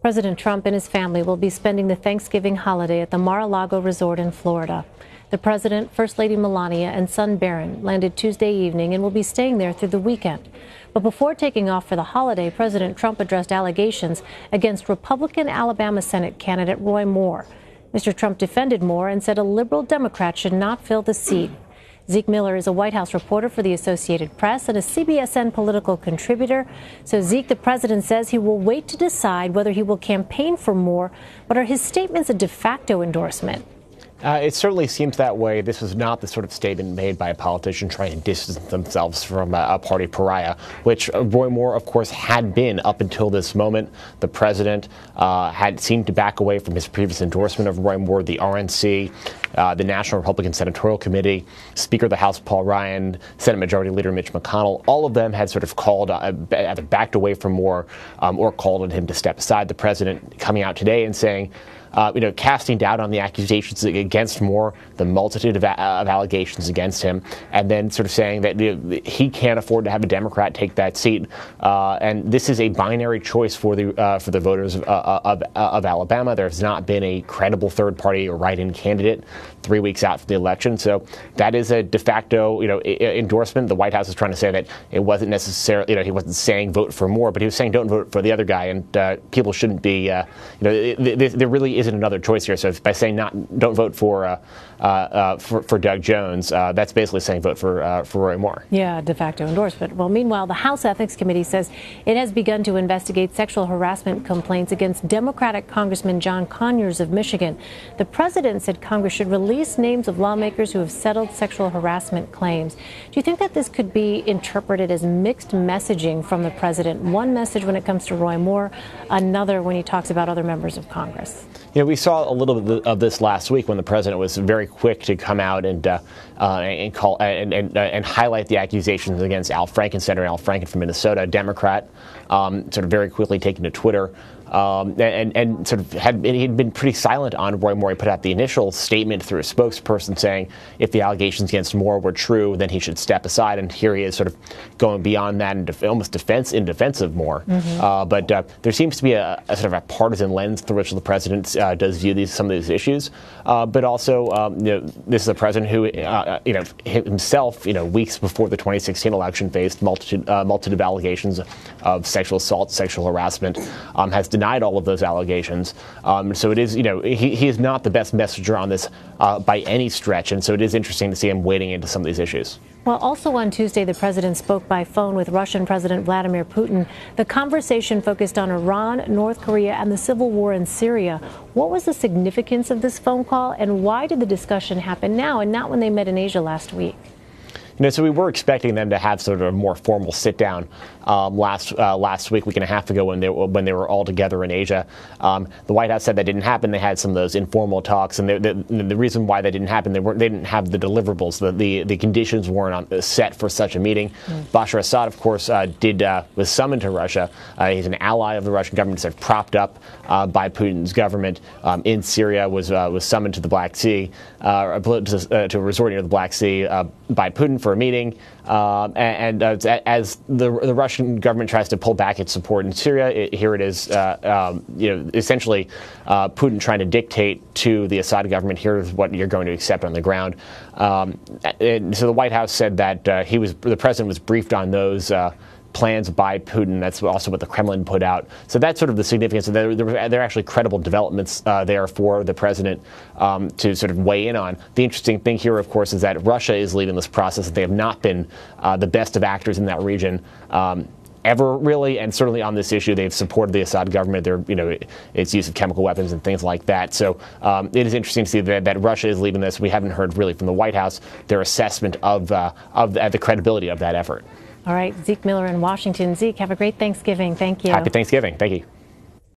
President Trump and his family will be spending the Thanksgiving holiday at the Mar-a-Lago Resort in Florida. The president, First Lady Melania, and son Barron landed Tuesday evening and will be staying there through the weekend. But before taking off for the holiday, President Trump addressed allegations against Republican Alabama Senate candidate Roy Moore. Mr. Trump defended Moore and said a liberal Democrat should not fill the seat. Zeke Miller is a White House reporter for the Associated Press and a CBSN political contributor. So, Zeke, the president says he will wait to decide whether he will campaign for Moore, but are his statements a de facto endorsement? It certainly seems that way. This was not the sort of statement made by a politician trying to distance themselves from a party pariah, which Roy Moore, of course, had been up until this moment. The president had seemed to back away from his previous endorsement of Roy Moore. The RNC, the National Republican Senatorial Committee, Speaker of the House Paul Ryan, Senate Majority Leader Mitch McConnell, all of them had sort of called, either backed away from Moore or called on him to step aside. The president coming out today and saying, casting doubt on the accusations against Moore, the multitude of allegations against him, and then sort of saying that he can't afford to have a Democrat take that seat. And this is a binary choice for the voters of Alabama. There has not been a credible third party or write-in candidate 3 weeks out from the election. So that is a de facto, endorsement. The White House is trying to say that it wasn't necessarily, he wasn't saying vote for Moore, but he was saying don't vote for the other guy. And people shouldn't be, there really isn't another choice here. So by saying don't vote for Doug Jones, that's basically saying vote for Roy Moore. Yeah, de facto endorsement. Well, meanwhile, the House Ethics Committee says it has begun to investigate sexual harassment complaints against Democratic Congressman John Conyers of Michigan. The president said Congress should release names of lawmakers who have settled sexual harassment claims. Do you think that this could be interpreted as mixed messaging from the president? One message when it comes to Roy Moore, another when he talks about other members of Congress. We saw a little bit of this last week when the president was very quick to come out and highlight the accusations against Al Franken, Senator Al Franken from Minnesota, a Democrat, sort of very quickly taking to Twitter. And sort of he'd been pretty silent on Roy Moore. He put out the initial statement through a spokesperson saying if the allegations against Moore were true, then he should step aside. And here he is sort of going beyond that and almost defense of Moore. Mm-hmm. But there seems to be a sort of a partisan lens through which the president does view some of these issues. But also, this is a president who, himself, weeks before the 2016 election faced multitude of allegations of sexual assault, sexual harassment, has denied all of those allegations. So it is, he is not the best messenger on this by any stretch. And so it is interesting to see him wading into some of these issues. Well, also on Tuesday, the president spoke by phone with Russian President Vladimir Putin. The conversation focused on Iran, North Korea, and the civil war in Syria. What was the significance of this phone call, and why did the discussion happen now and not when they met in Asia last week? So we were expecting them to have sort of a more formal sit down last week and a half ago when they were all together in Asia. The White House said that didn't happen. They had some of those informal talks, and the reason why that didn't happen, they didn't have the deliverables. The conditions weren't set for such a meeting. Bashar Assad, of course, was summoned to Russia. He's an ally of the Russian government, sort of propped up by Putin's government in Syria. Was summoned to the Black Sea, to a resort near the Black Sea by Putin for a meeting, and as the Russian government tries to pull back its support in Syria, here it is, essentially Putin trying to dictate to the Assad government, here's what you're going to accept on the ground. And so the White House said that the president was briefed on those plans by Putin. That's also what the Kremlin put out. So that's sort of the significance. There are actually credible developments there for the president to sort of weigh in on. The interesting thing here, of course, is that Russia is leading this process. They have not been the best of actors in that region ever, really, and certainly on this issue, they've supported the Assad government. Its use of chemical weapons and things like that. So it is interesting to see that Russia is leading this. We haven't heard really from the White House their assessment of the credibility of that effort. All right, Zeke Miller in Washington. Zeke, have a great Thanksgiving. Thank you. Happy Thanksgiving. Thank you.